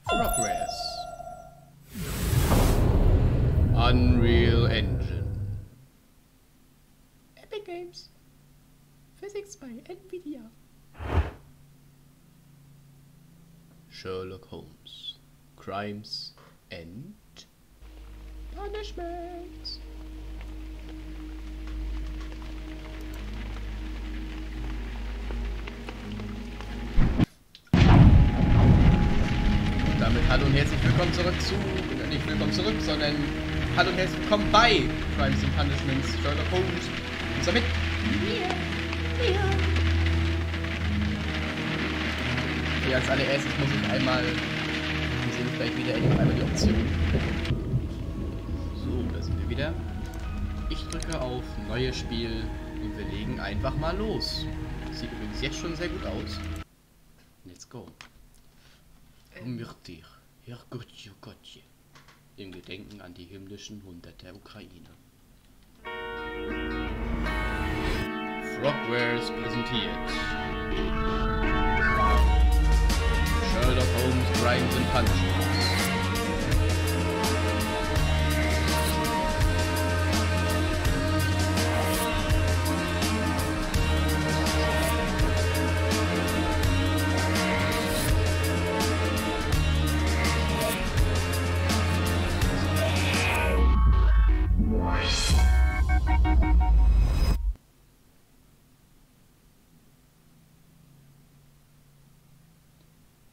Progress. Unreal Engine. Epic Games. Physics by Nvidia. Sherlock Holmes. Crimes and Punishments. Und damit hallo und herzlich willkommen zurück zu, nicht willkommen zurück, sondern hallo und herzlich willkommen bei Crimes and Punishments, Sherlock Holmes. Und damit Okay, als allererstes muss ich einmal, wir sehen uns gleich wieder, einmal die Option. So, da sind wir wieder. Ich drücke auf Neues Spiel und wir legen einfach mal los. Sieht übrigens jetzt schon sehr gut aus. Let's go. Wichtig, hier Gottje. Im Gedenken an die himmlischen 100 der Ukraine. Frogwares präsentiert Sherlock Holmes Crimes and Punishments.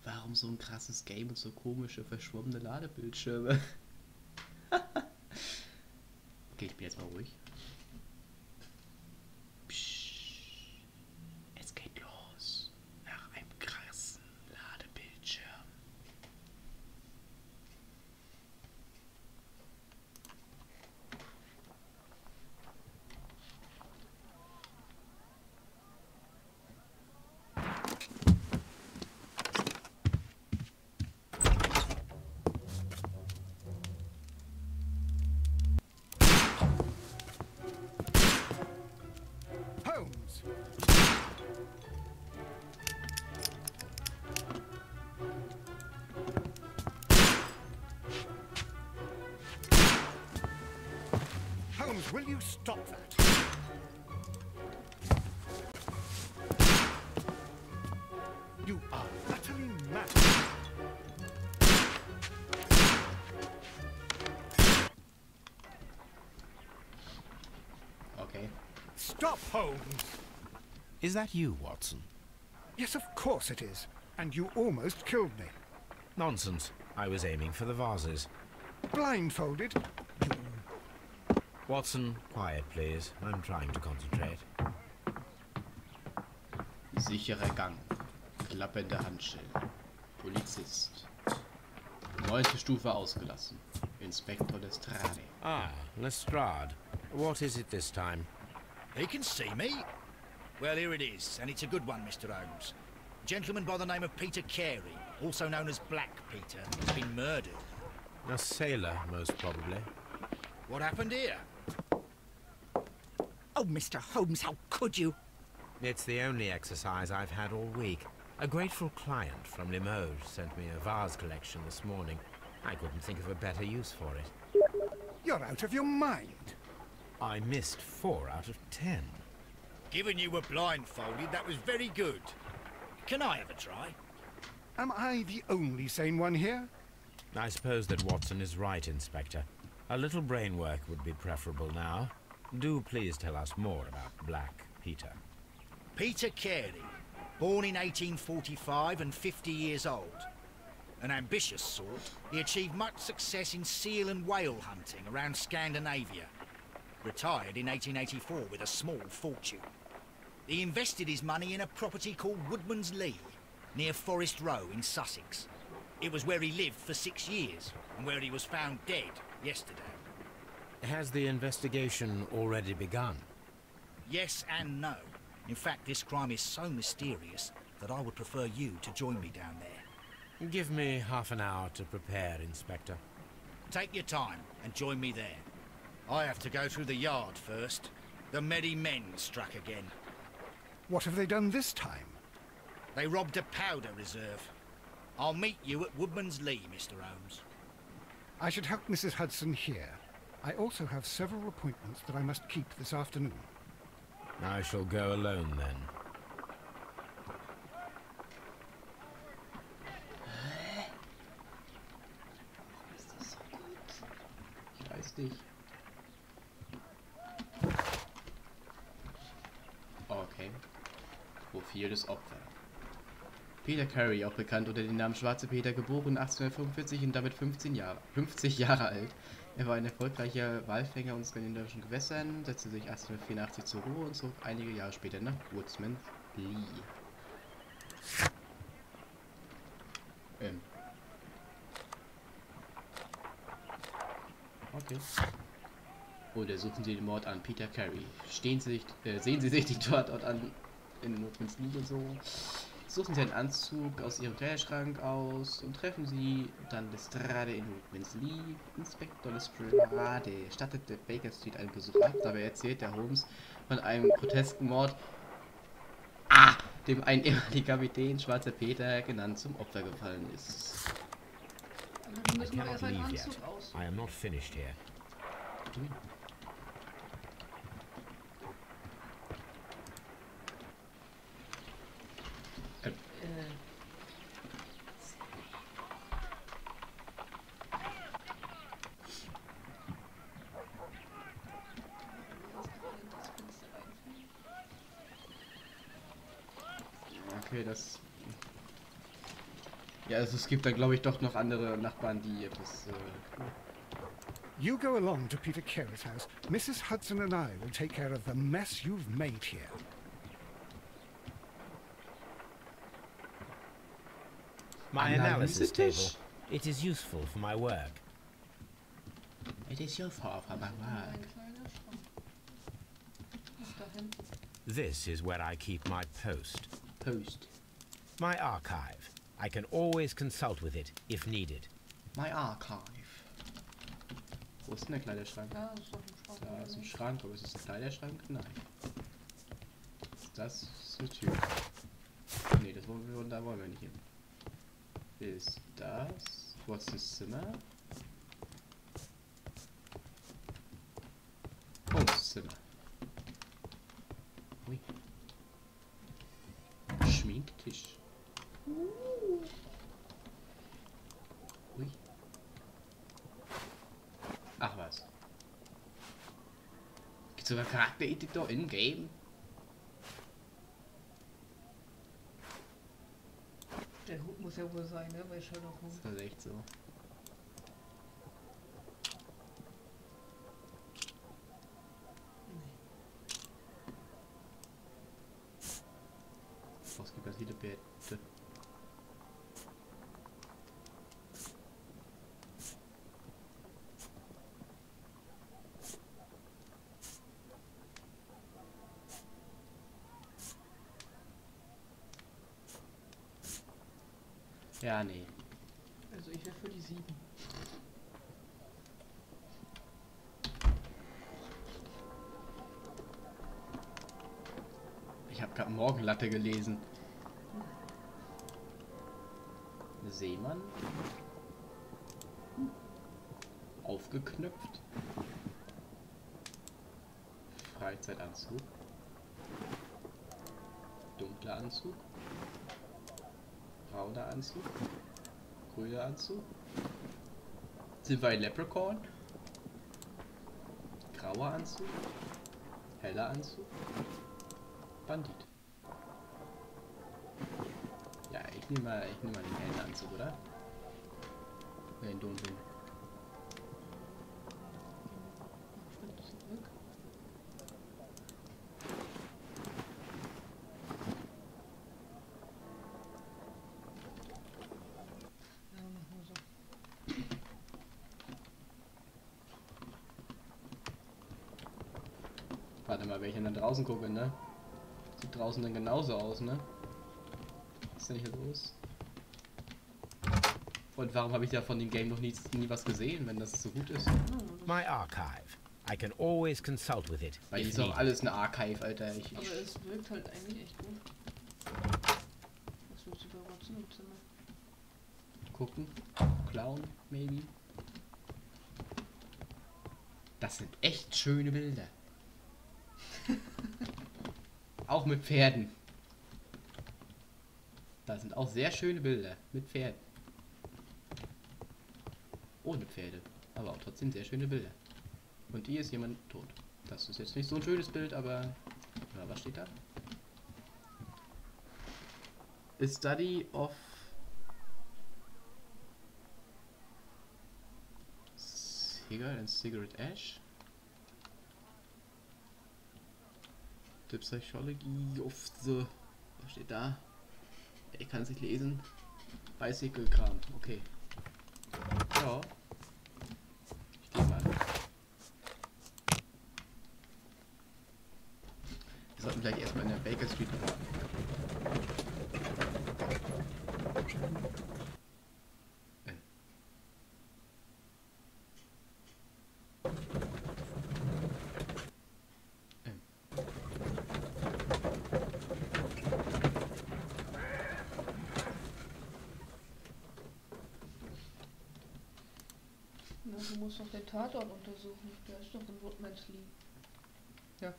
Warum so ein krasses Game und so komische, verschwommene Ladebildschirme? Okay, ich bin jetzt mal ruhig. Psst. Es geht los. Nach einem krassen Ladebildschirm. Holmes, will you stop that? You are utterly mad. Okay. Stop, Holmes! Is that you, Watson? Yes, of course it is. And you almost killed me. Nonsense. I was aiming for the vases. Blindfolded? Watson, quiet please. I'm trying to concentrate. Sicherer Gang. Klappende Handschellen. Polizist. 9. Stufe ausgelassen. Inspektor Lestrade. Ah, Lestrade. What is it this time? He can see me. Well, here it is, and it's a good one, Mr. Holmes. A gentleman by the name of Peter Carey, also known as Black Peter, has been murdered. A sailor, most probably. What happened here? Oh, Mr. Holmes, how could you? It's the only exercise I've had all week. A grateful client from Limoges sent me a vase collection this morning. I couldn't think of a better use for it. You're out of your mind. I missed 4 out of 10. Given you were blindfolded, that was very good. Can I have a try? Am I the only sane one here? I suppose that Watson is right, Inspector. A little brain work would be preferable now. Do please tell us more about Black Peter. Peter Carey, born in 1845 and 50 years old. An ambitious sort, he achieved much success in seal and whale hunting around Scandinavia. Retired in 1884 with a small fortune. He invested his money in a property called Woodman's Lee, near Forest Row in Sussex. It was where he lived for 6 years, and where he was found dead yesterday. Has the investigation already begun? Yes and no. In fact, this crime is so mysterious that I would prefer you to join me down there. Give me half an hour to prepare, Inspector. Take your time and join me there. I have to go through the yard first. The Medi men struck again. What have they done this time? They robbed a powder reserve. I'll meet you at Woodman's Lee, Mr. Holmes. I should help Mrs. Hudson here. I also have several appointments that I must keep this afternoon. I shall go alone then. Ist das so gut? Ich weiß nicht. Okay. Profil des Opfers. Peter Carey, auch bekannt unter dem Namen Schwarze Peter, geboren 1845 und damit 50 Jahre alt. Er war ein erfolgreicher Walfänger in skandinavischen Gewässern, setzte sich 1884 zur Ruhe und zog einige Jahre später nach Woodman's Lee. Okay. Oder suchen Sie den Mord an Peter Carey. Sehen Sie sich die Tatort an in Woodman's Lee und so. Suchen Sie einen Anzug aus Ihrem Kleiderschrank aus und treffen Sie dann Lestrade in Woodman's Lee. Inspektor Lestrade stattet der Baker Street einen Besuch ab. Dabei erzählt der Holmes von einem grotesken Mord, dem ein ehemaliger Kapitän, Schwarzer Peter, genannt, zum Opfer gefallen ist. I cannot leave yet. I am not finished here. Okay, das... Ja, also es gibt da glaube ich doch noch andere Nachbarn, die etwas... You go along to Peter Carey's house. Mrs. Hudson and I will take care of the mess you've made here. My analysis table. It is useful for my work. It is useful for my work. This is where I keep my post. My archive. I can always consult with it, if needed. My archive. Wo ist denn der Kleiderschrank? Ja, das ist doch ein Schrank. Da ist ein Schrank, aber ist es ein Kleiderschrank? Nein. Das ist eine Tür. Nee, da wollen wir nicht hin. Ist das? Was ist das Zimmer? Oh, das Zimmer. Ui. Schminktisch. Ui. Ach was. Gibt's sogar Charaktereditor in-game? Der Hut muss ja wohl sein, ne? Bei Sherlock Holmes. Das ist echt so. Was gibt es hier bitte? Ja, nee. Also ich wäre für die 7. Ich habe gerade Morgenlatte gelesen. Seemann. Aufgeknöpft. Freizeitanzug. Dunkler Anzug. Brauner Anzug. Grüner Anzug. Sind wir ein Leprechaun? Grauer Anzug. Heller Anzug. Bandit. Ja, ich nehme mal den hellen Anzug, oder? Den dunklen. Zurück. Ja, machen wir so. Warte mal, wenn ich dann draußen gucke, ne? Sieht draußen dann genauso aus, ne? Was ist denn hier los? Und warum habe ich da von dem Game noch nie was gesehen, wenn das so gut ist? My archive. I can always consult with it. Weil hier ist auch alles eine Archive, Alter. Aber es wirkt halt eigentlich echt gut. Was willst du da rotzen im Zimmer? gucken. Clown, maybe. Das sind echt schöne Bilder. Auch mit Pferden. Das sind auch sehr schöne Bilder mit Pferden. Ohne Pferde. Aber auch trotzdem sehr schöne Bilder. Und hier ist jemand tot. Das ist jetzt nicht so ein schönes Bild, aber... Ja, was steht da? A study of... Cigarette and cigarette ash. The Psychology of the... Was steht da? Ich kann es nicht lesen. Bicycle-Kram. Okay. Ja. Ich gehe mal. Wir sollten gleich erstmal in der Baker Street warten. Na, du musst doch den Tatort untersuchen. Der ist doch in Woodmansley. Ja.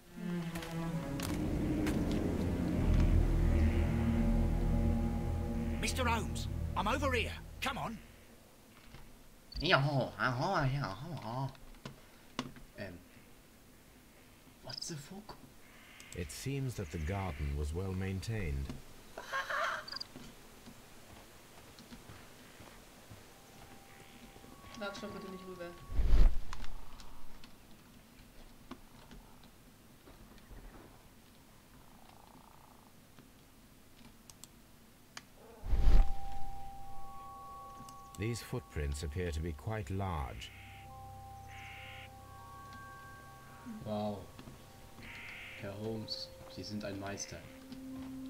Mr. Holmes, I'm over here. Come on. What's the fuck? It seems that the garden was well maintained. Sag schon bitte nicht rüber. These footprints appear to be quite large. Wow. Herr Holmes, Sie sind ein Meister.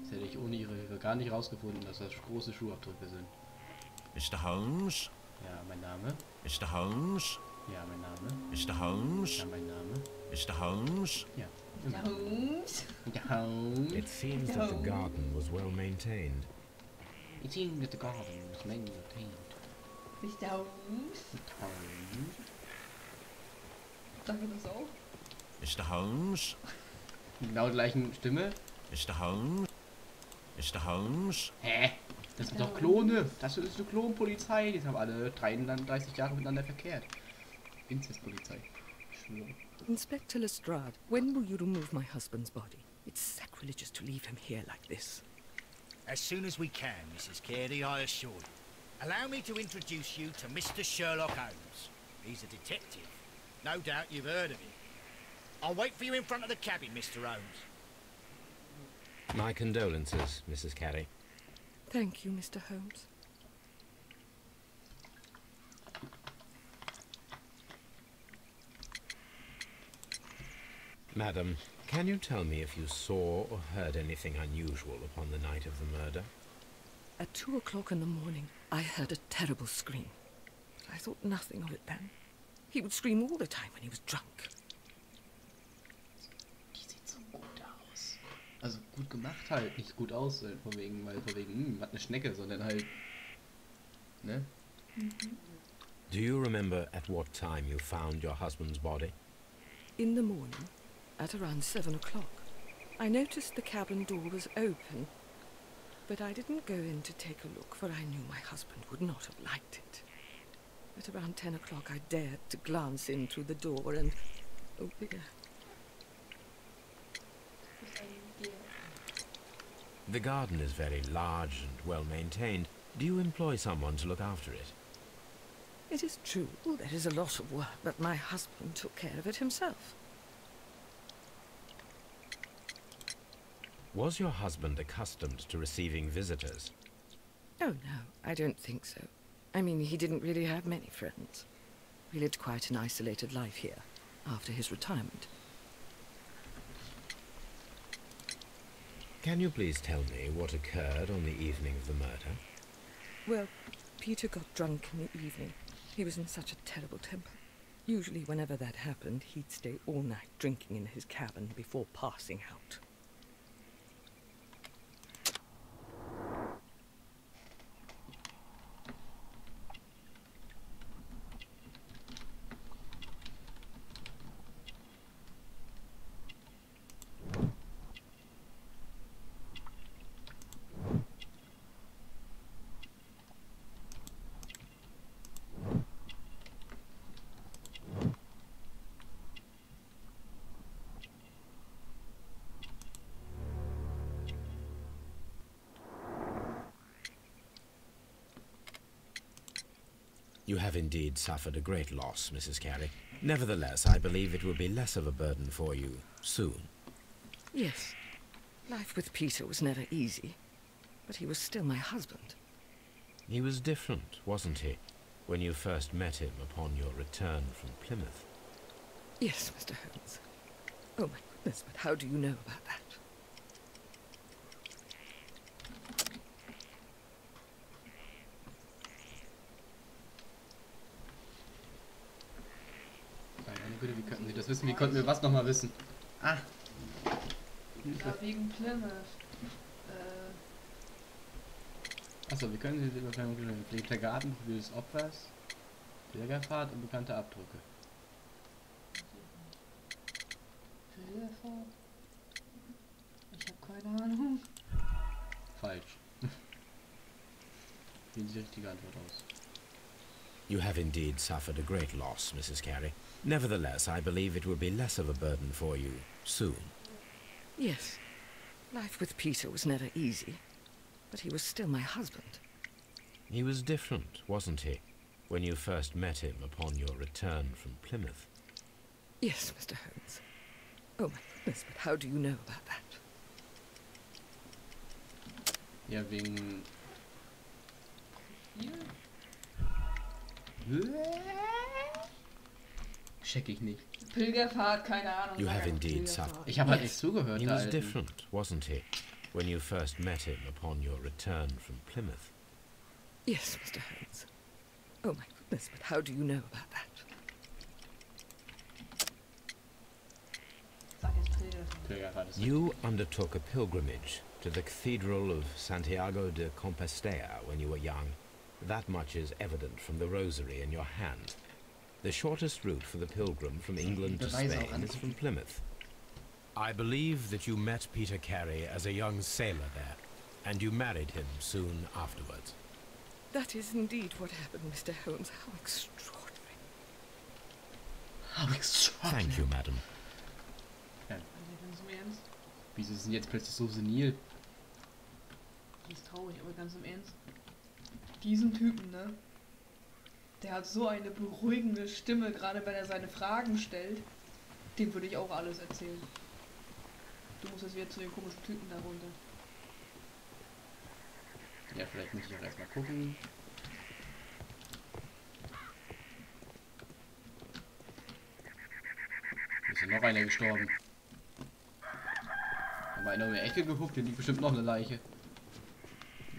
Das hätte ich ohne Ihre Hilfe gar nicht rausgefunden, dass das große Schuhabdrücke sind. Mr. Holmes? Ja, mein Name. Mr. Holmes? Ja, mein Name. Mr. Holmes? Ja, mein Name. Mr. Holmes? Ja. Holmes? Ja, Holmes. It seems that the garden was well maintained. It seems that the garden was maintained. Mr. Holmes? Holmes. Sag mir das auch. Mr. Holmes? Genau die gleichen Stimme. Mr. Holmes? Mr. Holmes? Hä? Das sind doch Klone. Das ist eine Klonpolizei. Die haben alle 33 Jahre miteinander verkehrt. Inzestpolizei. Ich schwöre. Inspector Lestrade, when will you remove my husband's body? It's sacrilegious to leave him here like this. As soon as we can, Mrs. Carey, I assure you. Allow me to introduce you to Mr. Sherlock Holmes. He's a detective. No doubt you've heard of him. I'll wait for you in front of the cabin, Mr. Holmes. My condolences, Mrs. Carey. Thank you, Mr. Holmes. Madam, can you tell me if you saw or heard anything unusual upon the night of the murder? At 2 o'clock in the morning, I heard a terrible scream. I thought nothing of it then. He would scream all the time when he was drunk. Die sieht so gut aus. Also gut gemacht halt, nicht gut aus, von wegen, hat eine Schnecke, sondern halt, ne? Do you remember at what time you found your husband's body? In the morning, at around 7 o'clock, I noticed the cabin door was open, but I didn't go in to take a look, for I knew my husband would not have liked it. At around 10 o'clock, I dared to glance in through the door and... oh dear. The garden is very large and well maintained. Do you employ someone to look after it? It is true, there is a lot of work, but my husband took care of it himself. Was your husband accustomed to receiving visitors? Oh no, I don't think so. I mean, he didn't really have many friends. He lived quite an isolated life here, after his retirement. Can you please tell me what occurred on the evening of the murder? Well, Peter got drunk in the evening. He was in such a terrible temper. Usually whenever that happened, he'd stay all night drinking in his cabin before passing out. You have indeed suffered a great loss, Mrs. Carey. Nevertheless, I believe it will be less of a burden for you soon. Yes. Life with Peter was never easy, but he was still my husband. He was different, wasn't he, when you first met him upon your return from Plymouth? Yes, Mr. Holmes. Oh my goodness, but how do you know about that? Meine Güte, wie könnten Sie das wissen? Wie konnten wir was nochmal wissen? Ah! Ja, wegen Plymouth. Achso, wie können Sie die Überfällen pflegter Garten, Profil des Opfers, Pilgerfahrt und bekannte Abdrücke? Pilgerfahrt? Ich habe keine Ahnung. Falsch. Wie sieht die richtige Antwort aus? You have indeed suffered a great loss, Mrs. Carey. Nevertheless, I believe it will be less of a burden for you soon. Yes. Life with Peter was never easy, but he was still my husband. He was different, wasn't he, when you first met him upon your return from Plymouth? Yes, Mr. Holmes. Oh my goodness, but how do you know about that? Ja, wegen... Hier? Check ich nicht. Pilgerfahrt, keine Ahnung. You have sag indeed Pilgerfahrt. suffered. Ich habe halt nicht zugehört, He der was Alten. different, wasn't he, when you first met him upon your return from Plymouth? Yes, Mr. Holmes. Oh my goodness, but how do you know about that? Sag jetzt Pilgerfahrt. Pilgerfahrt ist You undertook a pilgrimage to the Cathedral of Santiago de Compostela when you were young. That much is evident from the rosary in your hand. The shortest route for the pilgrim from England to Spain is from Plymouth. I believe that you met Peter Carey as a young sailor there, and you married him soon afterwards. That is indeed what happened, Mr. Holmes. How extraordinary. How extraordinary. Thank you, madam. Alter, ganz im Ernst? Wieso ist denn jetzt plötzlich so senil? Die ist traurig, aber ganz im Ernst. Diesen Typen, ne? Der hat so eine beruhigende Stimme, gerade wenn er seine Fragen stellt. Dem würde ich auch alles erzählen. Du musst jetzt wieder zu den komischen Typen da runter. Ja, vielleicht muss ich auch erstmal gucken. Ist ja noch einer gestorben. Haben wir einer in die Ecke geguckt, hier liegt bestimmt noch eine Leiche.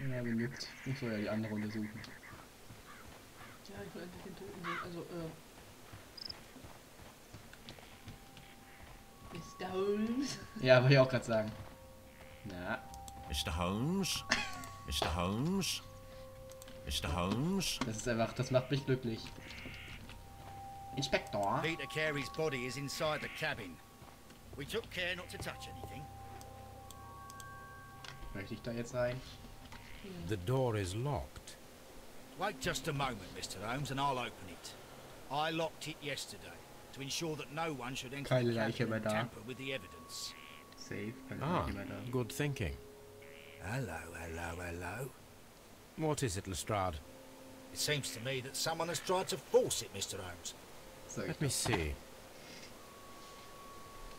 Ja, genügt. Ich soll ja die andere untersuchen. Ja, ich will endlich den Toten sehen. Also, Mr. Holmes. Ja, wollte ich auch gerade sagen. Na, Mr. Holmes? Mr. Holmes? Mr. Holmes? das ist einfach, das macht mich glücklich. Inspektor. Peter Carey's body is inside the cabin. We took care not to touch anything. Möchte ich da jetzt rein? The door is locked. Wait just a moment, Mr. Holmes, and I'll open it. I locked it yesterday to ensure that no one should enter Keine the Leiche cabin mehr and da. tamper with the evidence. Safe. Kann Ah, nicht mehr da. good thinking. Hello, hello, hello. What is it, Lestrade? It seems to me that someone has tried to force it, Mr. Holmes. Sag ich Let me doch. see.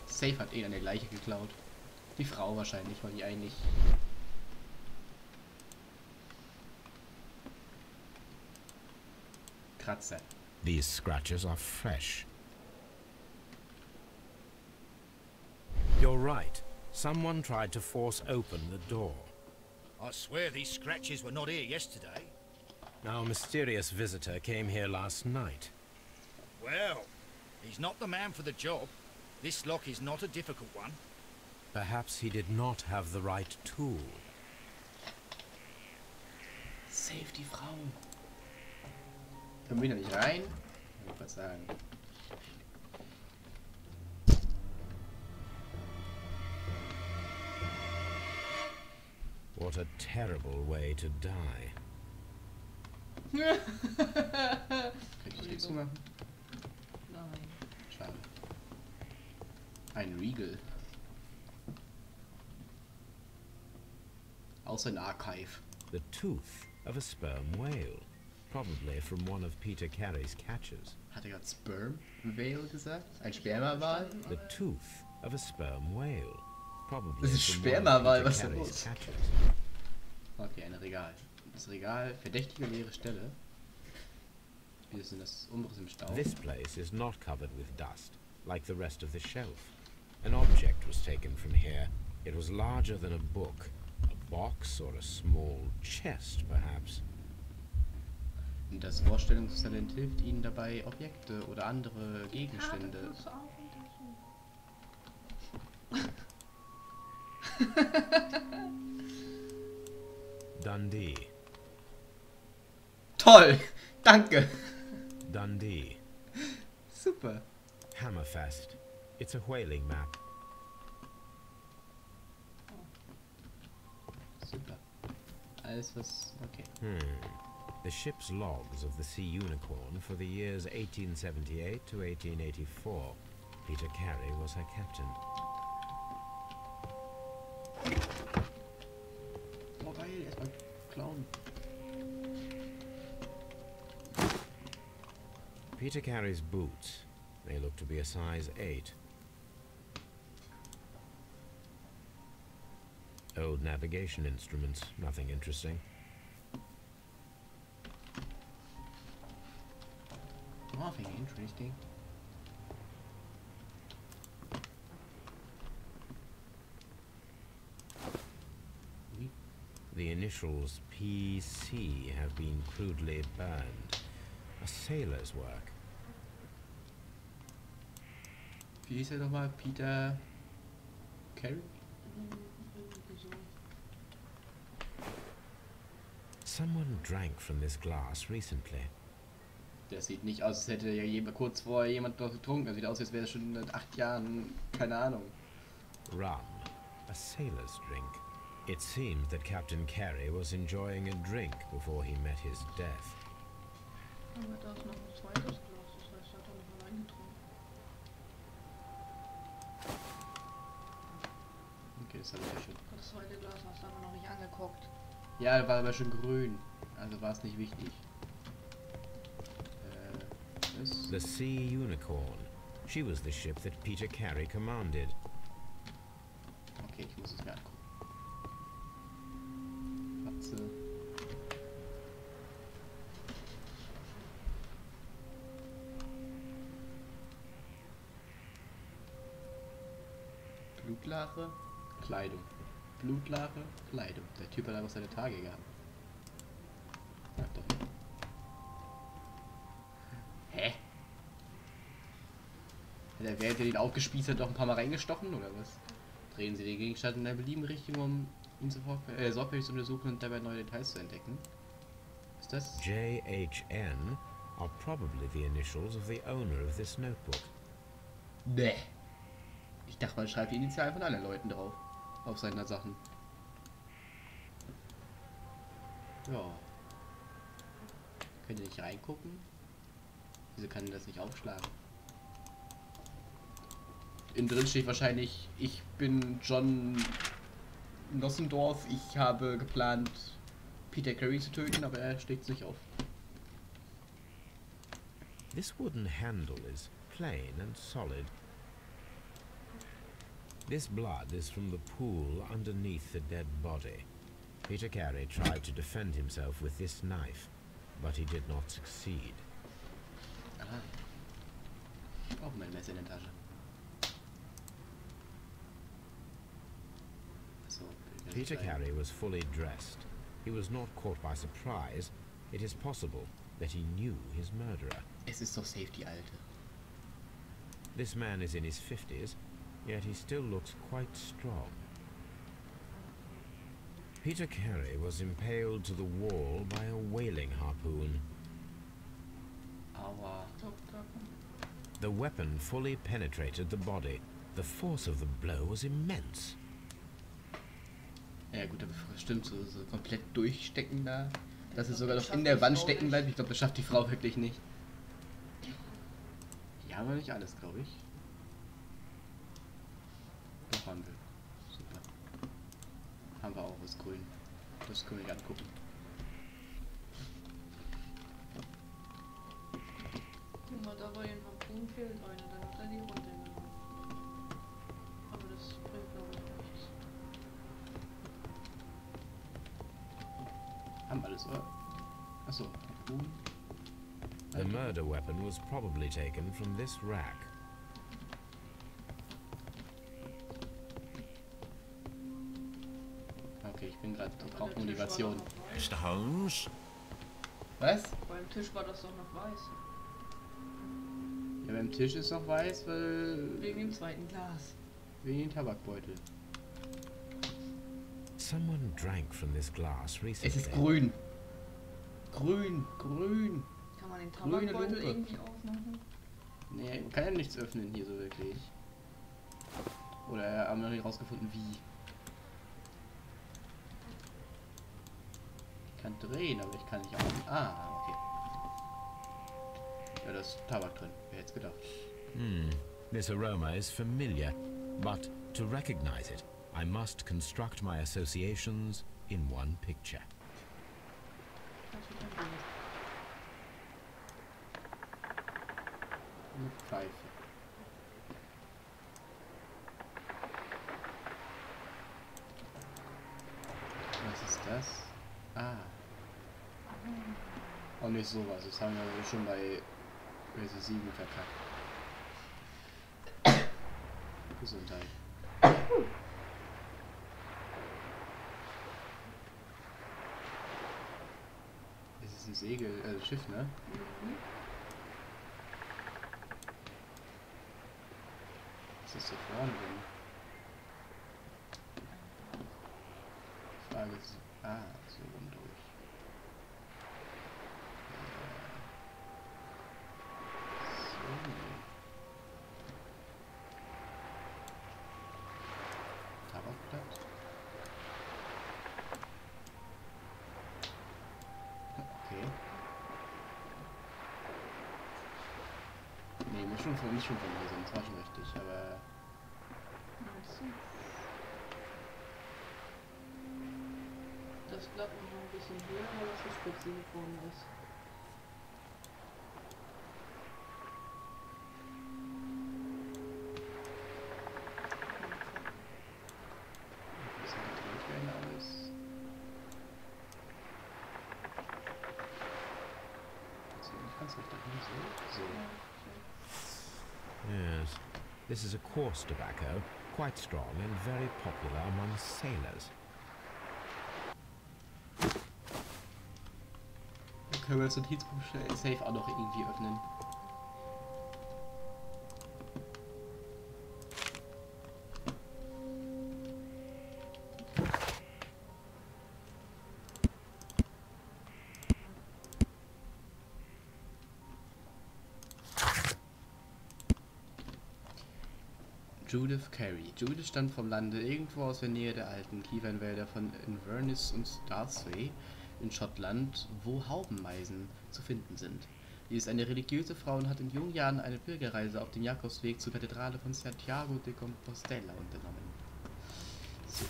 Safe hat eine Leiche geklaut. Die Frau wahrscheinlich, weil die eigentlich... Kratzer. These scratches are fresh. You're right. Someone tried to force open the door. I swear these scratches were not here yesterday. Our mysterious visitor came here last night. Well, he's not the man for the job. This lock is not a difficult one. Perhaps he did not have the right tool. Safe die Frau. Können wir da nicht rein? Ich wollte was sagen. What a terrible way to die. Kann ich die zumachen? Nein. Schade. Ein Regal. Aus ein Archive. The tooth of a sperm whale. probably from one of Peter Carey's catches. Hat er gerade Sperm Whale gesagt? Ein Spermawal? The tooth of a sperm whale. Probably Das ist from one of Spermawal, Peter was ist denn Carey's los? catches. Okay, ein Regal. Das Regal, verdächtige leere Stelle. Wie ist denn das Umriss im Staub? This place is not covered with dust, like the rest of the shelf. An object was taken from here. It was larger than a book. A box or a small chest, perhaps. Und das Vorstellungstalent hilft ihnen dabei, Objekte oder andere Gegenstände. Dundee. Toll! Danke! Dundee. Super! Hammerfest. It's a whaling map. Super. Alles was... okay. The ship's logs of the Sea Unicorn for the years 1878 to 1884. Peter Carey was her captain. Oh geil, erstmal klauen. Peter Carey's boots. They look to be a size 8. Old navigation instruments, nothing interesting. Nothing interesting. The initials PC have been crudely burned. A sailor's work. Wie hieß er nochmal? Peter... Carey? Someone drank from this glass recently. Das sieht nicht aus, als hätte ja kurz vorher jemand dort getrunken. Das sieht aus, als wäre es schon seit 8 Jahren, keine Ahnung. Rum, a sailor's drink. It seemed that Captain Carey was enjoying a drink before he met his death. Aber da ist noch ein zweites Glas, das heißt, er hat noch mal reingetrunken. Okay, das habe ich ja schon. Das zweite Glas hast du aber noch nicht angeguckt. Ja, war aber schon grün. Also war es nicht wichtig. The Sea Unicorn. She was the ship that Peter Carey commanded. Okay, ich muss es mir angucken. Katze. Blutlache, Kleidung. Blutlache, Kleidung. Der Typ hat einfach seine Tage gehabt. Sag doch nicht. Hä? Hat er, während er ihn aufgespießt hat, doch ein paar Mal reingestochen, oder was? Drehen Sie den Gegenstand in der beliebigen Richtung, um ihn sorgfältig zu untersuchen und dabei neue Details zu entdecken. Ist das? JHN are probably the initials of the owner of this notebook. Nee. Ich dachte, man schreibt die Initialen von anderen Leuten drauf. Auf seine Sachen. Ja. Könnt ihr nicht reingucken? Wieso kann das nicht aufschlagen? Innen drin steht wahrscheinlich, ich bin John Nossendorf, ich habe geplant, Peter Carey zu töten, aber er schlägt es nicht auf. This wooden handle is plain and solid. This blood is from the pool underneath the dead body. Peter Carey tried to defend himself with this knife, but he did not succeed. Aha. Ich brauche mein Messer in der Tasche. So, Peter Carey was fully dressed. He was not caught by surprise. It is possible that he knew his murderer. Es ist doch safe die Alte. This man is in his 50s, yet he still looks quite strong. Peter Carey was impaled to the wall by a whaling harpoon. Aua. The weapon fully penetrated the body. The force of the blow was immense. Ja gut, aber stimmt, so komplett durchstecken da. Dass es sogar noch in der Wand stecken bleibt. Ich glaube, das schafft die Frau wirklich nicht. Hier haben wir nicht alles, glaube ich. Doch haben wir. Super. Haben wir auch was grün. Das können wir nicht angucken. aber den Harpun fehlt eine, dann hat er die runtergenommen. Aber das bringt glaube ich nichts. Haben alles, oder? Achso, Harpun. The murder weapon was probably taken from this rack. Okay, ich bin gerade auf Motivation. Mr. Holmes? Was? Beim Tisch war das doch noch weiß. Ja, beim Tisch ist noch weiß, weil... Wegen dem zweiten Glas. Wegen dem Tabakbeutel. Someone drank from this glass recently. Es ist grün. Grün, grün. Kann man den Grüne Tabakbeutel Lupe. irgendwie aufmachen? Nee, man kann ja nichts öffnen hier so wirklich. Oder haben wir noch nicht rausgefunden, wie. Ich kann drehen, aber ich kann nicht auch... Ah, okay. Ja, da ist Tabak drin. Wer hätte es gedacht? This aroma is familiar, but to recognize it, I must construct my associations in one picture. Eine Pfeife. Was ist das? Ah. Auch nicht sowas. Das haben wir schon bei Resident 7 verkackt. Gesundheit. Es ist ein Segel, also Schiff, ne? Was ist da vorne drin? Frage ist... Ah, so rum durch. So. Tabakblatt. Okay. Nee, muss schon von hier sein, das war schon richtig, aber... Das Blatt noch ein bisschen höher, weil das eine spitzige Form ist. Yes, this is a coarse tobacco, quite strong and very popular among sailors. Können wir das Notizbuch safe auch noch irgendwie öffnen? Judith Carey. Judith stammt vom Lande irgendwo aus der Nähe der alten Kiefernwälder von Inverness und Starsway in Schottland, wo Haubenmeisen zu finden sind. Sie ist eine religiöse Frau und hat in jungen Jahren eine Pilgerreise auf dem Jakobsweg zur Kathedrale von Santiago de Compostela unternommen. So.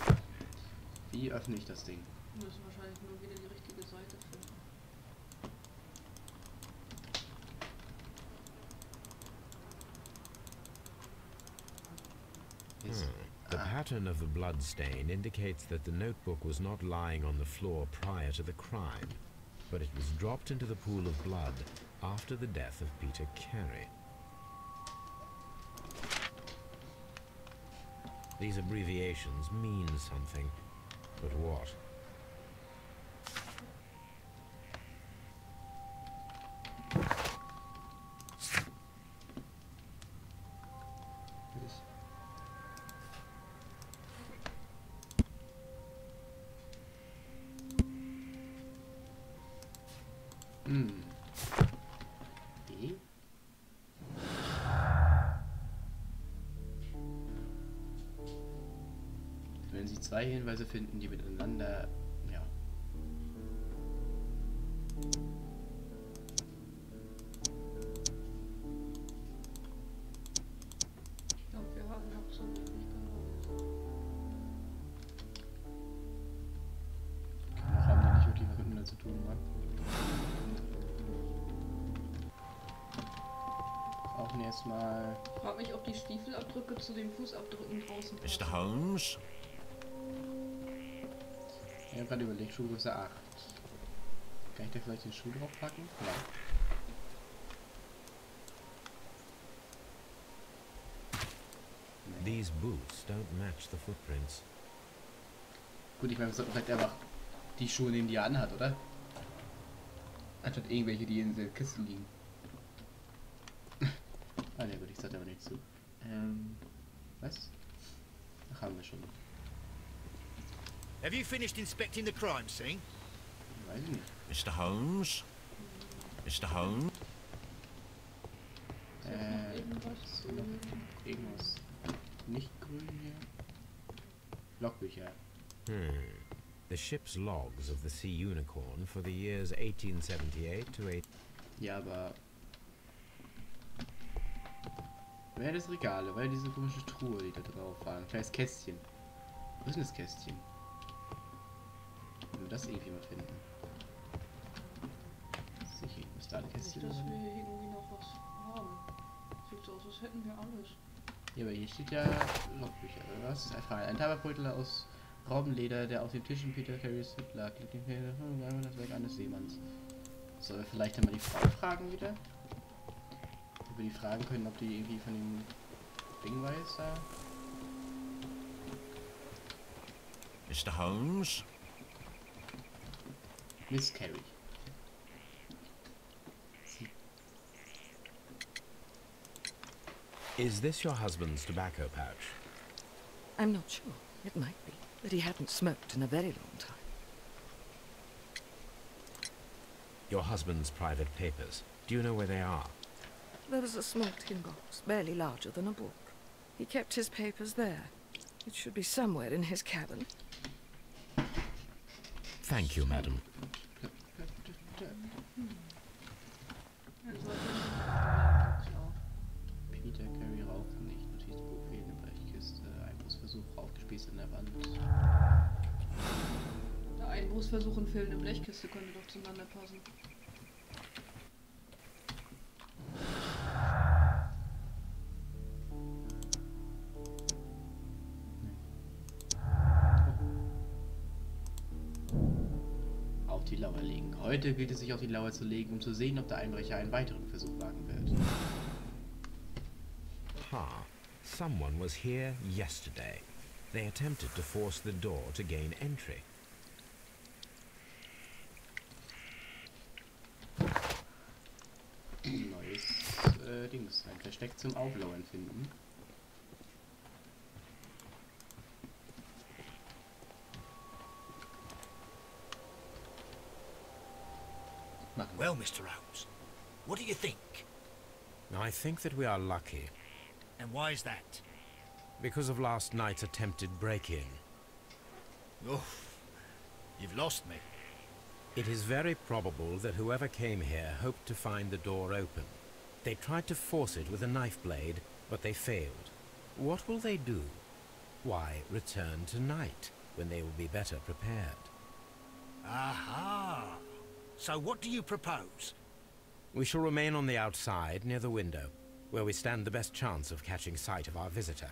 Wie öffne ich das Ding? Wir müssen wahrscheinlich nur wieder die richtige Seite finden. The pattern of the blood stain indicates that the notebook was not lying on the floor prior to the crime, but it was dropped into the pool of blood after the death of Peter Carey. These abbreviations mean something, but what? B? Wenn Sie zwei Hinweise finden, die miteinander... Ja. Ich glaube, wir haben absolut nicht gehört. Noch haben die nicht wirklich was miteinander zu tun, wa? machen erstmal. Ich frage mich, ob die Stiefelabdrücke zu den Fußabdrücken draußen passen. Mr. Holmes? Ich habe gerade überlegt, Schuhgröße 8. Kann ich da vielleicht den Schuh drauf packen? Ja. These boots don't match the footprints. Gut, ich meine, wir sollten vielleicht einfach die Schuhe nehmen, die er anhat, oder? Anstatt irgendwelche, die in der Kiste liegen. Ah ne, gut, ich sag aber nicht zu. Was? Ach, haben wir schon. Have you finished inspecting the crime scene? Weiß ich nicht. Mr. Holmes? Mr. Holmes? Irgendwas nicht grün hier. Logbücher. The ship's logs of the Sea Unicorn for the years 1878 to 8. Ja, aber... Wer das Regale? Weil diese komische Truhe, die da drauf war. Ein kleines Kästchen. Wo ist denn das Kästchen? Wenn wir das irgendwie mal finden. Sicher, ist da ein Kästchen? Nicht, dass wir hier irgendwie noch was haben. Sieht so aus, als hätten wir alles. Ja, aber hier steht ja Logbücher, oder was? Ein Tabakrötler aus Raubenleder, der auf dem Tisch in Peter Carys Hütte lag. Liegt das Werk eines Seemanns. Sollen wir vielleicht einmal die Frau fragen wieder? Ob wir die fragen können, ob die irgendwie von dem Ding weiß da? Mr. Holmes? Miss Carey. Is this your husband's tobacco pouch? I'm not sure. It might be, but he hadn't smoked in a very long time. Your husband's private papers. Do you know where they are? There was a small tin box, barely larger than a book. He kept his papers there. It should be somewhere in his cabin. Thank you, madam. Peter Carey raucht nicht. Notizbuch fehlt in der Blechkiste. Einbruchsversuch, Rauchgespieß in der Wand. Der Einbruchsversuch und fehlende Blechkiste könnte doch zueinander passen. Auf die Lauer legen. Heute gilt es sich auf die Lauer zu legen, um zu sehen, ob der Einbrecher einen weiteren Versuch wagen wird. Someone was here yesterday. They attempted to force the door to gain entry. Neues Dings. Ein Versteck zum Auflauern finden. Well, Mr. Holmes, what do you think? I think that we are lucky. And why is that? Because of last night's attempted break-in. Oh, you've lost me. It is very probable that whoever came here hoped to find the door open. They tried to force it with a knife blade, but they failed. What will they do? Why, return tonight, when they will be better prepared. Aha! So what do you propose? We shall remain on the outside, near the window, where we stand the best chance of catching sight of our visitor.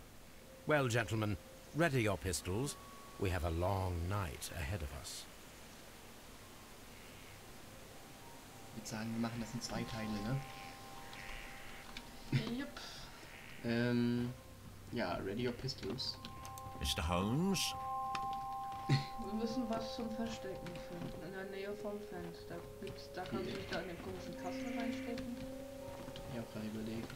Well, gentlemen, ready your pistols. We have a long night ahead of us. Ich würde sagen, wir machen das in 2 Teile, ne? Yep. Ja, ready your pistols. Mr. Holmes? Wir müssen was zum Verstecken finden, in der Nähe vom Fenster. Da kannst du dich da in den komischen Kasten reinstecken. Ich habe gerade überlegt.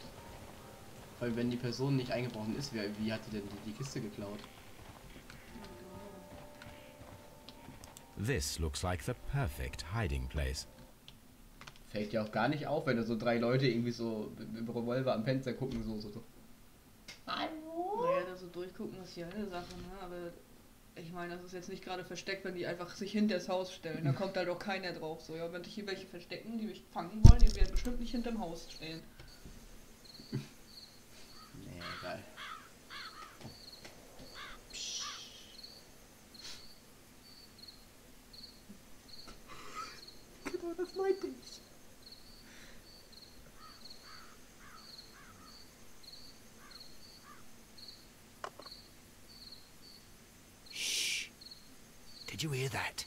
Weil wenn die Person nicht eingebrochen ist, wie hat die denn die Kiste geklaut? This looks like the perfect hiding place. Fällt ja auch gar nicht auf, wenn da so 3 Leute irgendwie so mit dem Revolver am Fenster gucken, so. Hallo? Naja, da so durchgucken ist ja eine Sache, ne? Aber ich meine, das ist jetzt nicht gerade versteckt, wenn die einfach sich hinter das Haus stellen. Da kommt halt auch keiner drauf. So, ja, wenn sich hier welche verstecken, die mich fangen wollen, die werden bestimmt nicht hinterm Haus stehen. Nee, egal. Genau, das meinte ich. Did you hear that?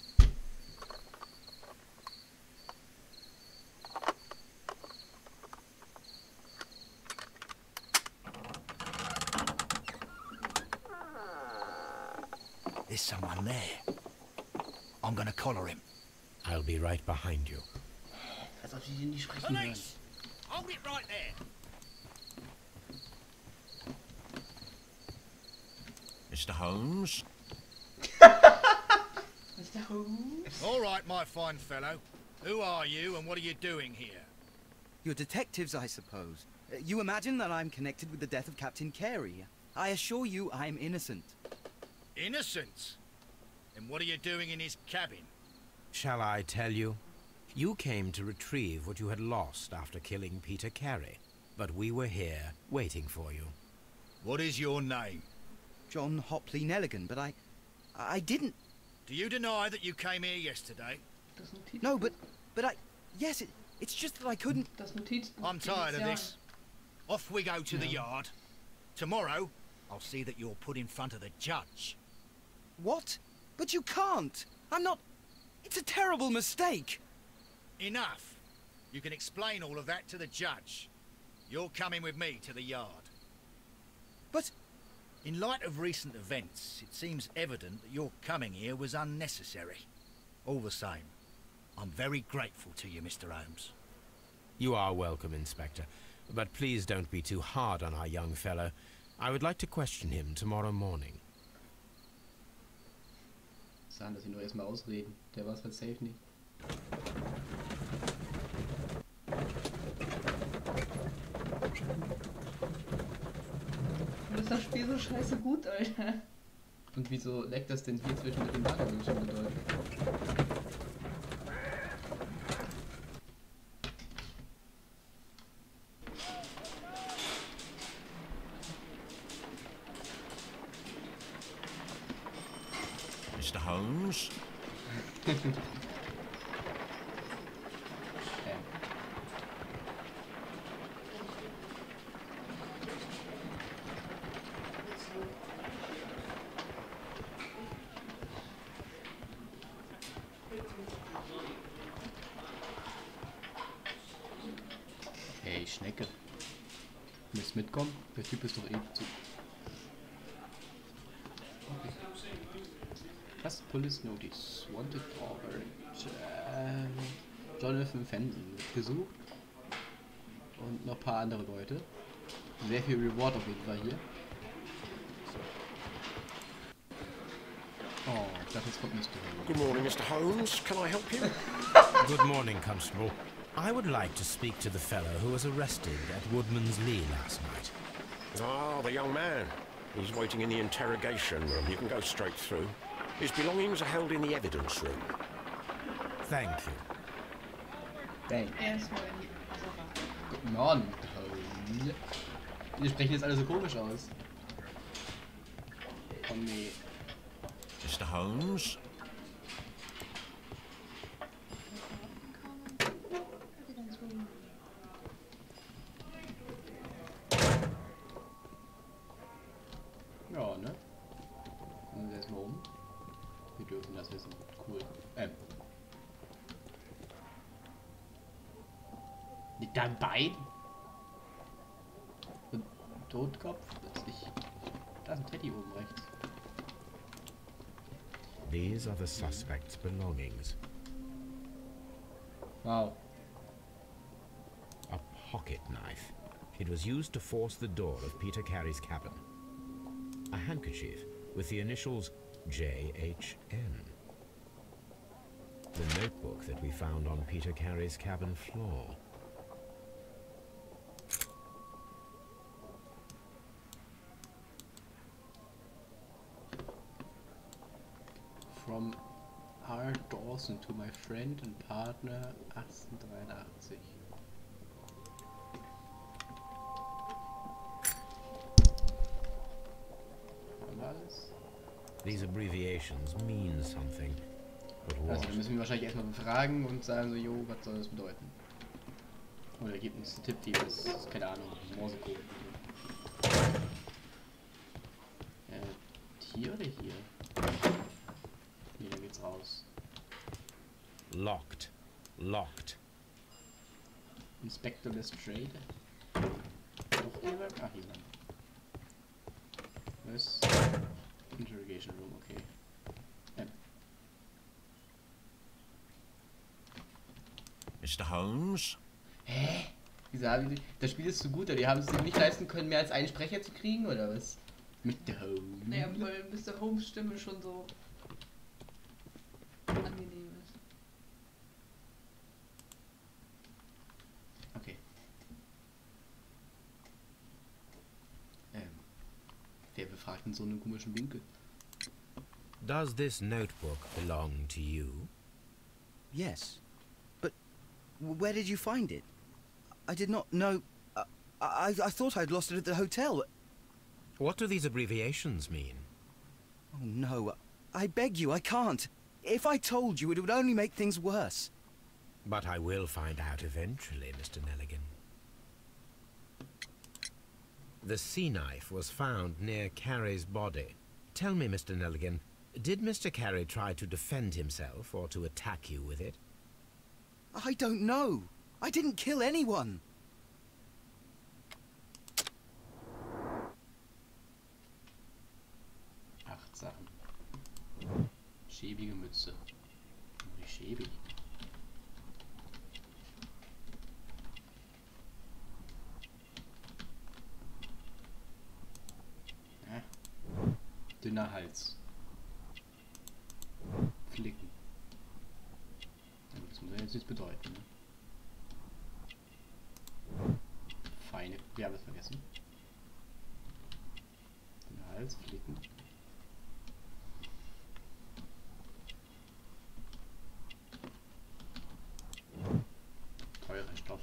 There's someone there. I'm gonna collar him. I'll be right behind you. Als ob sie den nicht sprechen hören. Police! Hold it right there! Mr. Holmes? Mr. Holmes? All right, my fine fellow. Who are you and what are you doing here? You're detectives, I suppose. You imagine that I'm connected with the death of Captain Carey. I assure you I'm innocent. Innocent? And what are you doing in his cabin? Shall I tell you? You came to retrieve what you had lost after killing Peter Carey, but we were here waiting for you. What is your name? John Hopley Nelligan, but I didn't... Do you deny that you came here yesterday? Das Notiz. No, but yes, it's just that I couldn't... Das Notiz. I'm tired of this. Off we go to the yard. Tomorrow, I'll see that you're put in front of the judge. What? But you can't! I'm not... It's a terrible mistake! Enough. You can explain all of that to the judge. You're coming with me to the yard. But... In light of recent events, it seems evident that your coming here was unnecessary. All the same, I'm very grateful to you, Mr. Holmes. You are welcome, Inspector, but please don't be too hard on our young fellow. I would like to question him tomorrow morning. Sagen, dass sie nur erstmal ausreden. Der war's halt safe nicht. Und ist das Spiel so scheiße gut, Alter? Und wieso leckt das denn hier zwischen mit dem Ladebildschirm bedeutet? Mr. Holmes? Hey, Schnecke. Willst mitkommen? Der Typ ist doch eh zu... Okay. Was? Police Notice. Wanted Forward. Jonathan Fenton wird gesucht. Und noch ein paar andere Leute. Sehr viel Reward auf jeden Fall hier. Oh, ich dachte, jetzt kommt Mr. Good morning, Mr. Holmes. Can I help you? Good morning, Constable. I would like to speak to the fellow who was arrested at Woodman's Lee last night. Ah, the young man. He's waiting in the interrogation room. You can go straight through. His belongings are held in the evidence room. Thank you. Dang. Erstmal in die Wasserwache. Guten Morgen. Die sprechen jetzt alle so komisch aus. Oh nee. Mr. Holmes? Ja, ne? Dann wir erstmal um. Wir dürfen das wissen. Cool. Mit deinem Bein? Und Totkopf? Da ist ein Teddy oben rechts. These are the suspect's belongings. Wow. A pocket knife. It was used to force the door of Peter Carey's cabin. A handkerchief with the initials JHN. The notebook that we found on Peter Carey's cabin floor. From R. Dawson to my friend and partner 1883. Haben wir alles? These abbreviations mean something. But what? Also, dann müssen wir wahrscheinlich erstmal befragen und sagen so, jo, was soll das bedeuten? Oder gibt uns einen Tipp, wie das, keine Ahnung, Morsecode. Hier oder hier? Nee, da geht's was raus. Locked. Locked. Inspector Lestrade. Doch jemand? Ach, jemand. Was? Interrogation Room, okay. Mr. Holmes? Hä? Wieso haben die... Das Spiel ist zu gut, oder die haben es sich nicht leisten können, mehr als einen Sprecher zu kriegen, oder was? Mr. Holmes. Naja, weil Mr. Holmes Stimme schon so angenehm ist. Okay. Wer befragt denn so einen komischen Winkel? Does this notebook belong to you? Yes. But where did you find it? I did not know... I thought I'd lost it at the hotel. What do these abbreviations mean? Oh no, I beg you, I can't. If I told you, it would only make things worse. But I will find out eventually, Mr. Nelligan. The sea knife was found near Carey's body. Tell me, Mr. Nelligan, did Mr. Carey try to defend himself or to attack you with it? I don't know. I didn't kill anyone. 8 Sachen. Schäbige Mütze. Wie schäbig. Dünner Hals. Flicken. Das muss ja jetzt nichts bedeuten, ne? Feine. Wir haben es vergessen. Dünner Hals, Flicken. Teurer Stoff.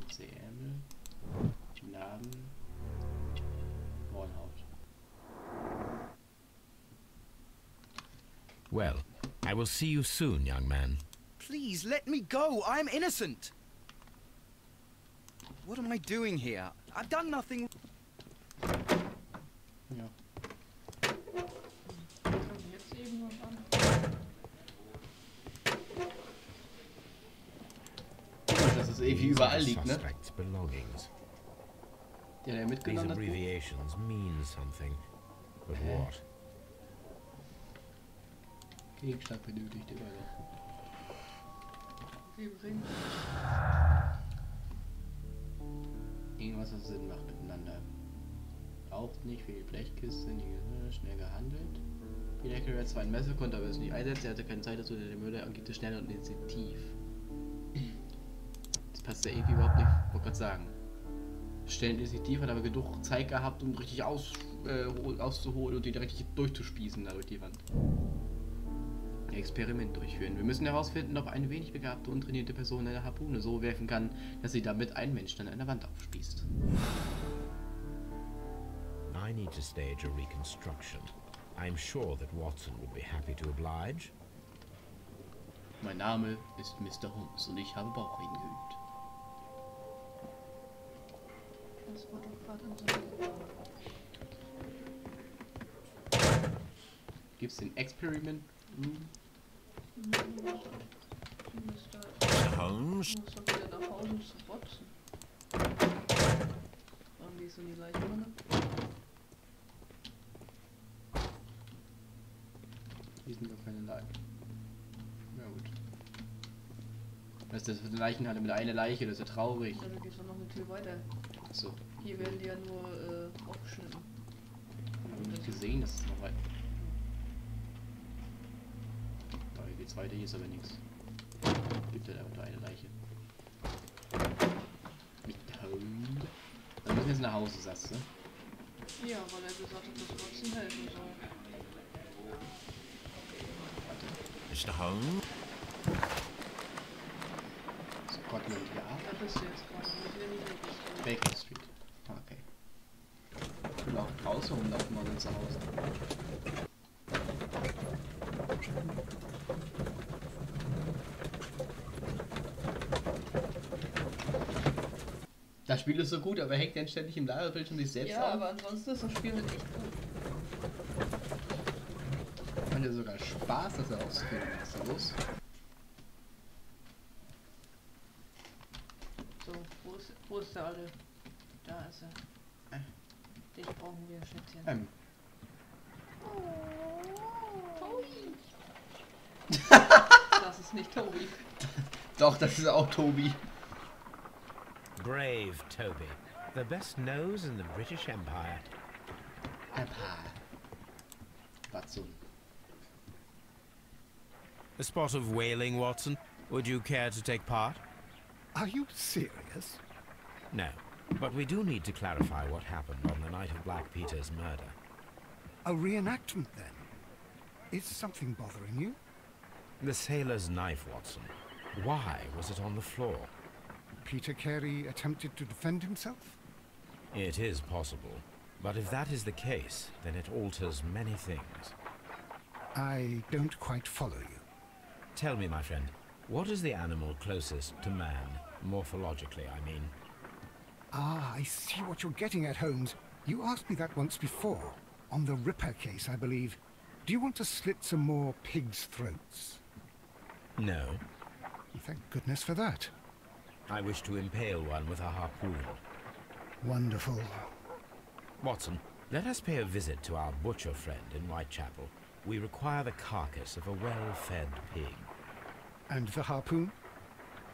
Kurze Ärmel. Narben. Hornhaut. Well, I will see you soon, young man. Please, let me go. I'm innocent. What am I doing here? I've done nothing... Ja. Jetzt eben was an. Dass es irgendwie überall liegt, ne? Suspect's belongings. Der These mitgenommen hat. abbreviations mean something. But what? Gegenstand benötigt immer noch. Wir bringen. Irgendwas, was Sinn macht miteinander. Braucht nicht für die Blechkiste, schnell gehandelt. Peter Carey hat zwar ein Messer, konnte aber es nicht einsetzen. Er hatte keine Zeit dazu, der Mörder angibt es schnell und instinktiv. Das passt ja irgendwie überhaupt nicht. Ich wollte gerade sagen. Schnell instinktiv, hat aber genug Zeit gehabt, um richtig auszuholen und die direkt durchzuspießen da durch die Wand. Ein Experiment durchführen. Wir müssen herausfinden, ob eine wenig begabte, untrainierte Person eine Harpune so werfen kann, dass sie damit einen Menschen an einer Wand aufspießt. I need to stage a reconstruction. I'm sure that Watson would be happy to oblige. Mein Name ist Mr. Holmes und ich habe Bauchreden geübt. Das war doch gerade so. Gibt's den Experiment Room? Mr. Holmes? Du musst doch wieder nach Hause zu Watson. Warum gehst du in die Leiche, Mann? Hier sind doch keine Leichen. Na gut. Was ist das für eine Leichenhalle mit einer Leiche? Das ist ja traurig. Ja, du gehst doch noch eine Tür weiter. Achso. Hier werden die ja nur aufgeschnitten. Hab ich nicht gesehen, dass es noch weiter. Da geht's weiter, hier ist aber nichts. Gibt ja da eine Leiche. Mit Home. Dann müssen wir jetzt nach Hause, sagst du? Ja, weil er gesagt hat, dass Watson helfen soll. Mr. Holmes? Scotland Yard? Da bist du jetzt gerade. Mit der Niedrigste. Baker Street. Okay. Ich will auch draußen rumlaufen, mal zu Hause. Das Spiel ist so gut, aber hängt dann ständig im Ladebildschirm sich selbst Ja, auf. aber ansonsten ist das Spiel halt echt gut. macht ja sogar Spaß, das herauszufinden. Was ist da los? So, wo ist der Alte? Da ist er. Dich brauchen wir, Schätzchen. Tobi! Das ist nicht Tobi. Doch, das ist auch Tobi. Brave Toby, the best nose in the British Empire. Watson. A spot of whaling, Watson. Would you care to take part? Are you serious? No, but we do need to clarify what happened on the night of Black Peter's murder. A reenactment, then? Is something bothering you? The sailor's knife, Watson. Why was it on the floor? Peter Carey attempted to defend himself? It is possible. But if that is the case, then it alters many things. I don't quite follow you. Tell me, my friend, what is the animal closest to man? Morphologically, I mean. Ah, I see what you're getting at, Holmes. You asked me that once before. On the Ripper case, I believe. Do you want to slit some more pigs' throats? No. Thank goodness for that. I wish to impale one with a harpoon. Wonderful. Watson, let us pay a visit to our butcher friend in Whitechapel. We require the carcass of a well-fed pig. And the harpoon?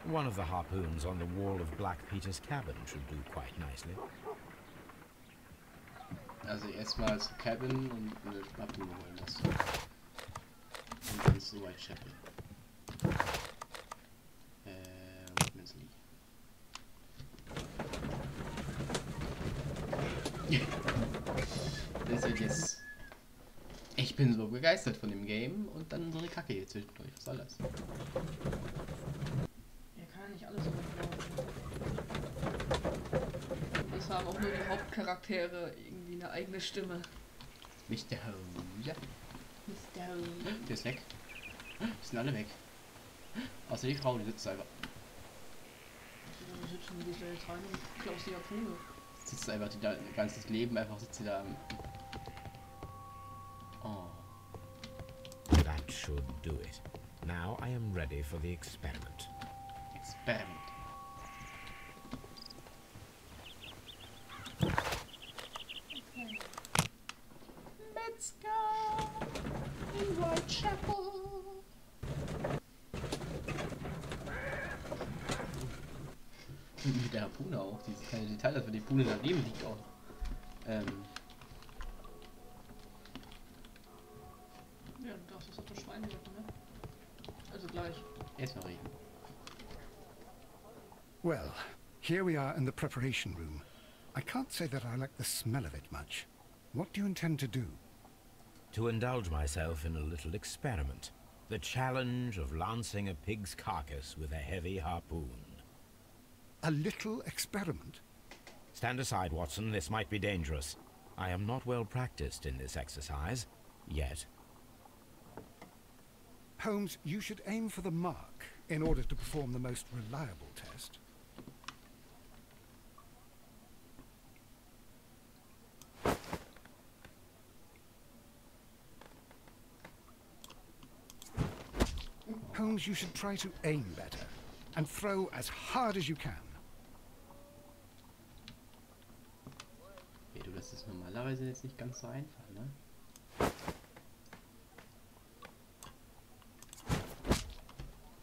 One of the harpoons on the wall of Black Peter's cabin should do quite nicely. Also erstmal zur Cabin und eine Harpune holen lassen. Und dann zu Whitechapel. Minsley. Das wird jetzt. Ich bin so begeistert von dem Game und dann so eine Kacke hier zwischendurch. Was soll das? Er kann ja nicht alles überflauen. Das haben auch nur die Hauptcharaktere irgendwie eine eigene Stimme. Mr. Holmes. Mr. Holmes. Der ist weg. Die sind alle weg. Außer die Frau, die sitzt einfach. Die sitzen, die stellen jetzt rein und klaust die Harpune. Sitzt einfach die da, ihr ganzes Leben einfach sitzt sie da. Oh. That should do it. Now I am ready for the experiment. Experiment. Let's go in Whitechapel. Mit der Harpune auch, dieses kleine Detail, dass die Harpune daneben liegt auch. Ja, du darfst das auf das Schwein machen, ne? Also gleich. Erstmal reden. Well, here we are in the preparation room. I can't say that I like the smell of it much. What do you intend to do? To indulge myself in a little experiment. The challenge of lancing a pig's carcass with a heavy harpoon. A little experiment? Stand aside, Watson. This might be dangerous. I am not well practiced in this exercise. Yet. Holmes, you should aim for the mark in order to perform the most reliable test. Holmes, you should try to aim better and throw as hard as you can. Okay, du, das ist normalerweise jetzt nicht ganz so einfach, ne?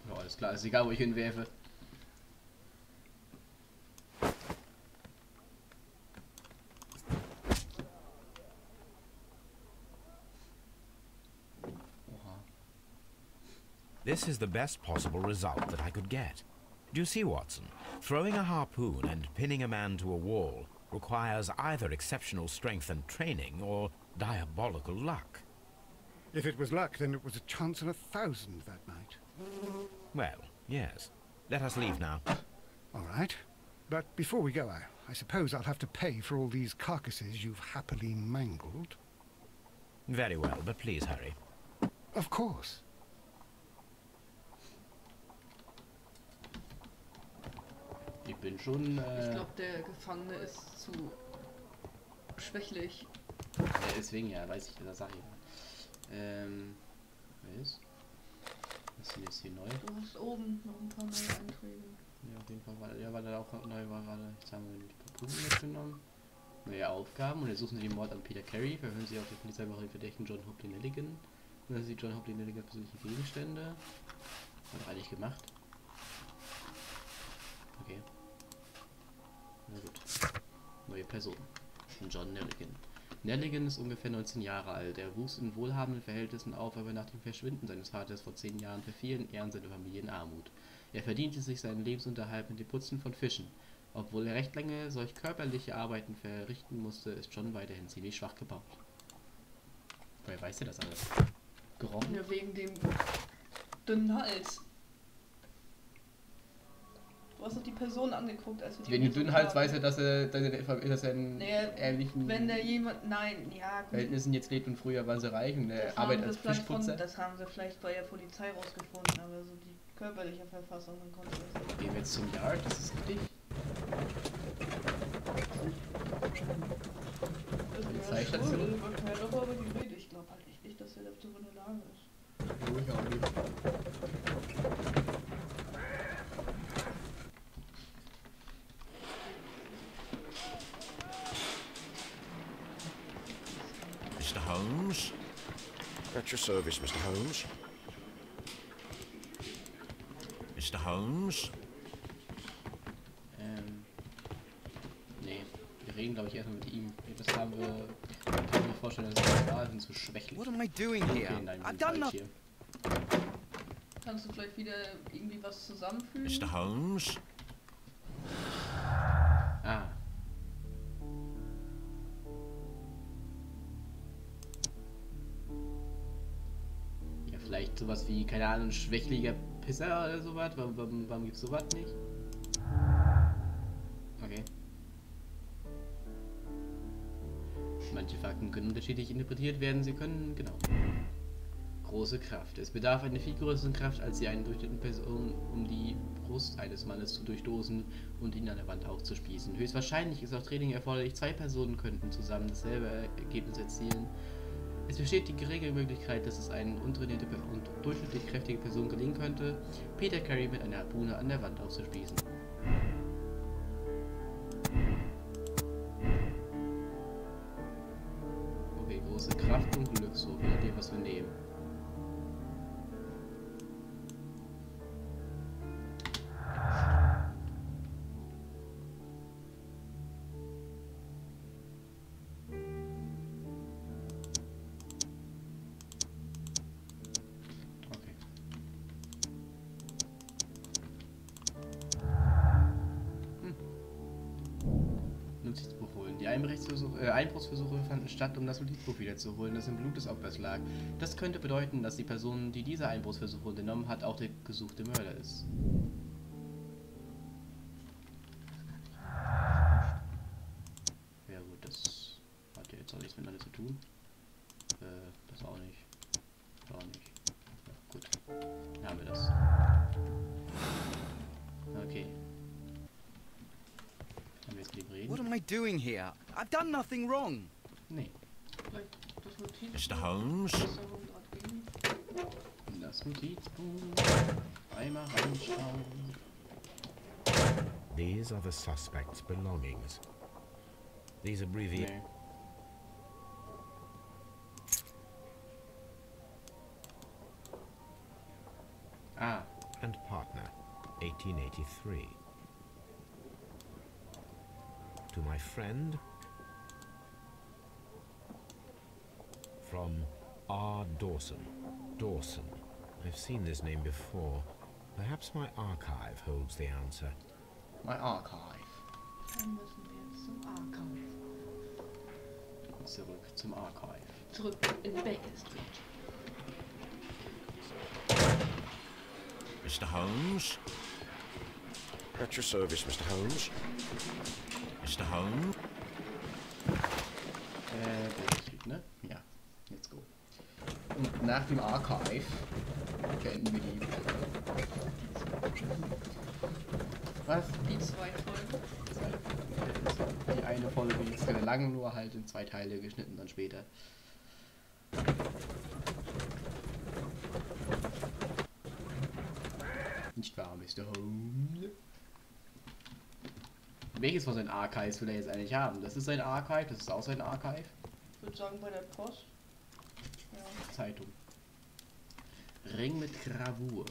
Ja, alles klar, ist egal, wo ich hinwerfe. This is the best possible result that I could get. Do you see, Watson? Throwing a harpoon and pinning a man to a wall requires either exceptional strength and training or diabolical luck. If it was luck, then it was a chance in 1,000 that night. Well, yes. Let us leave now. All right. But before we go, I suppose I'll have to pay for all these carcasses you've happily mangled. Very well, but please hurry. Of course. Ich bin schon, Ich glaube, der Gefangene ist zu schwächlich. deswegen ja, weiß ich, das sag ich. Nice. Was ist denn jetzt hier neu? Du hast oben noch ein paar neue Einträge. Ja, auf jeden Fall war ja, weil da auch neu war gerade. Jetzt haben wir die paar Punkte mitgenommen. Neue Aufgaben und jetzt suchen sie den Mord an Peter Carey. Verhören sie auf der Polizeiwache den verdächtigen John Hoalalallms. Und dann sieht John Hoalalallms persönliche Gegenstände. Hat er eigentlich gemacht. Okay. Na gut. Neue Person. John Nelligan. Nelligan ist ungefähr 19 Jahre alt. Er wuchs in wohlhabenden Verhältnissen auf, aber nach dem Verschwinden seines Vaters vor 10 Jahren verfielen er und seine Familie in Armut. Er verdiente sich seinen Lebensunterhalt mit dem Putzen von Fischen. Obwohl er recht lange solch körperliche Arbeiten verrichten musste, ist John weiterhin ziemlich schwach gebaut. Woher weiß er das alles? Gerochen? Ja, wegen dem dünnen Hals. Du hast doch die Person angeguckt, als du die Wegen dem dünnen Hals weiß er, dass er in ähnlichen wenn der jemand... Nein, ja gut. Verhältnissen jetzt lebt und früher war sie reich und er arbeitet als Fischputzer. Das haben sie vielleicht bei der Polizei rausgefunden, aber so die körperliche Verfassung, dann konnte das nicht. Gehen wir jetzt zum Yard, das ist richtig. Polizeistation. Aber die Rede, ich glaube halt nicht, dass er dazu in der Lage ist. Ich auch nicht. Mr. Holmes? At your service, Mr. Holmes. Mr. Holmes? Nee. Wir reden, glaube ich, erstmal mit ihm. Das haben wir... Ich kann mir vorstellen, dass wir da sind, so schwächlich. What am I doing here? Okay, nein, I've done nothing. Kannst du vielleicht wieder irgendwie was zusammenfügen? Mr. Holmes? Ah. Ja, vielleicht sowas wie, keine Ahnung, schwächlicher Pisser oder sowas? Warum gibt's sowas nicht? Okay. Manche Fakten können unterschiedlich interpretiert werden, sie können, genau. Große Kraft. Es bedarf einer viel größeren Kraft, als sie einen durchschnittlichen Person, um die Brust eines Mannes zu durchstoßen und ihn an der Wand aufzuspießen. Höchstwahrscheinlich ist auch Training erforderlich. 2 Personen könnten zusammen dasselbe Ergebnis erzielen. Es besteht die geringe Möglichkeit, dass es eine untrainierte und durchschnittlich kräftige Person gelingen könnte, Peter Carey mit einer Harpune an der Wand aufzuspießen. Okay, große Kraft und Glück, so je nachdem, was wir nehmen. Notizbuch holen. Die Einbruchsversuche fanden statt, um das Notizbuch wiederzuholen, das im Blut des Opfers lag. Das könnte bedeuten, dass die Person, die diese Einbruchsversuche unternommen hat, auch der gesuchte Mörder ist. Ja gut, das hat ja jetzt auch nichts miteinander zu tun. Das auch nicht. Das auch nicht. Ja, gut. Dann haben wir das. Okay. What am I doing here? I've done nothing wrong. Nee. Mr. Holmes? Das Notizbuch. Einmal reinschauen. These are the suspect's belongings. These abbreviations. Nee. Ah. And partner, 1883. To my friend, from R. Dawson. Dawson. I've seen this name before. Perhaps my archive holds the answer. My archive. Dann müssen wir jetzt zum Archive. Zurück zum Archive. Zurück in Baker Street. Mr. Holmes? At your service, Mr. Holmes. Mr. Holmes? Baker Street, ne? Ja. Let's go. Und nach dem Archive beenden wir die Folge. Was? Die 2 Folgen. Die eine Folge ist sehr lang, nur halt in 2 Teile geschnitten dann später. Nicht wahr, Mr. Holmes? Welches von seinen Archives will er jetzt eigentlich haben? Das ist sein Archive, das ist auch sein Archive. Ich würde sagen bei der Post. Ja. Zeitung. Ring mit Gravur.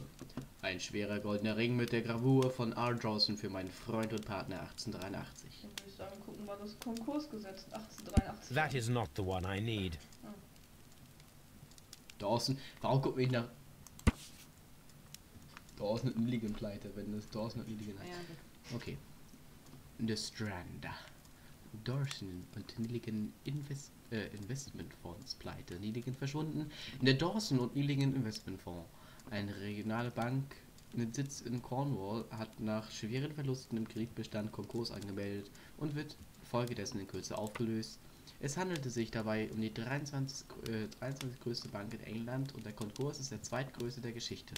Ein schwerer goldener Ring mit der Gravur von R. Dawson für meinen Freund und Partner 1883. Dann würde ich sagen, gucken wir das Konkursgesetz 1883. That is not the one I need. Dawson, warum gucken wir nicht nach Dawson und Milligan pleite, wenn das Dawson und Milligan heißt? Ja, okay. The Strand. Dawson und Milligan Investmentfonds pleite. Milligan verschwunden. In der Dawson und Milligan Investmentfonds. Eine regionale Bank mit Sitz in Cornwall hat nach schweren Verlusten im Kriegsbestand Konkurs angemeldet und wird folgedessen in Kürze aufgelöst. Es handelte sich dabei um die 23 größte Bank in England und der Konkurs ist der zweitgrößte der Geschichte.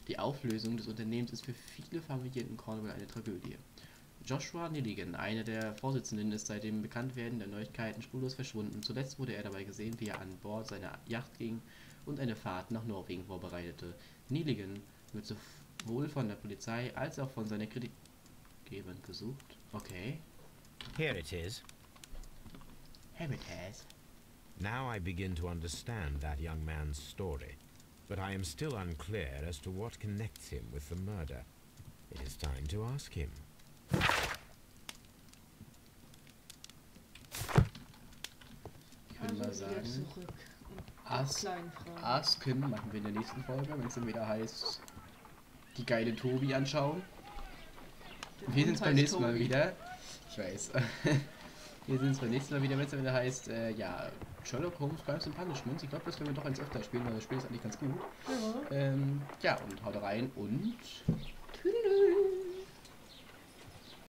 Die Auflösung des Unternehmens ist für viele Familien in Cornwall eine Tragödie. Joshua Milligan, einer der Vorsitzenden, ist seit dem Bekanntwerden der Neuigkeiten spurlos verschwunden. Zuletzt wurde er dabei gesehen, wie er an Bord seiner Yacht ging und eine Fahrt nach Norwegen vorbereitete. Milligan wird sowohl von der Polizei als auch von seiner Kritikgebern gesucht. Okay. Here it is. Here it is. Now I begin to understand that young man's story, but I am still unclear as to what connects him with the murder. It is time to ask him. Ich würde mal sagen, Asken Asken machen wir in der nächsten Folge, wenn es dann wieder heißt, die geile Tobi anschauen. Wir sehen uns beim nächsten Mal wieder. Ich weiß. Wir sehen uns beim nächsten Mal wieder, wenn es dann wieder heißt, ja, Sherlock Holmes Crimes and Punishments. Ich glaube, das können wir doch eins öfter spielen, weil das Spiel ist eigentlich ganz gut. Ja. Ja, und haut rein und tschüss.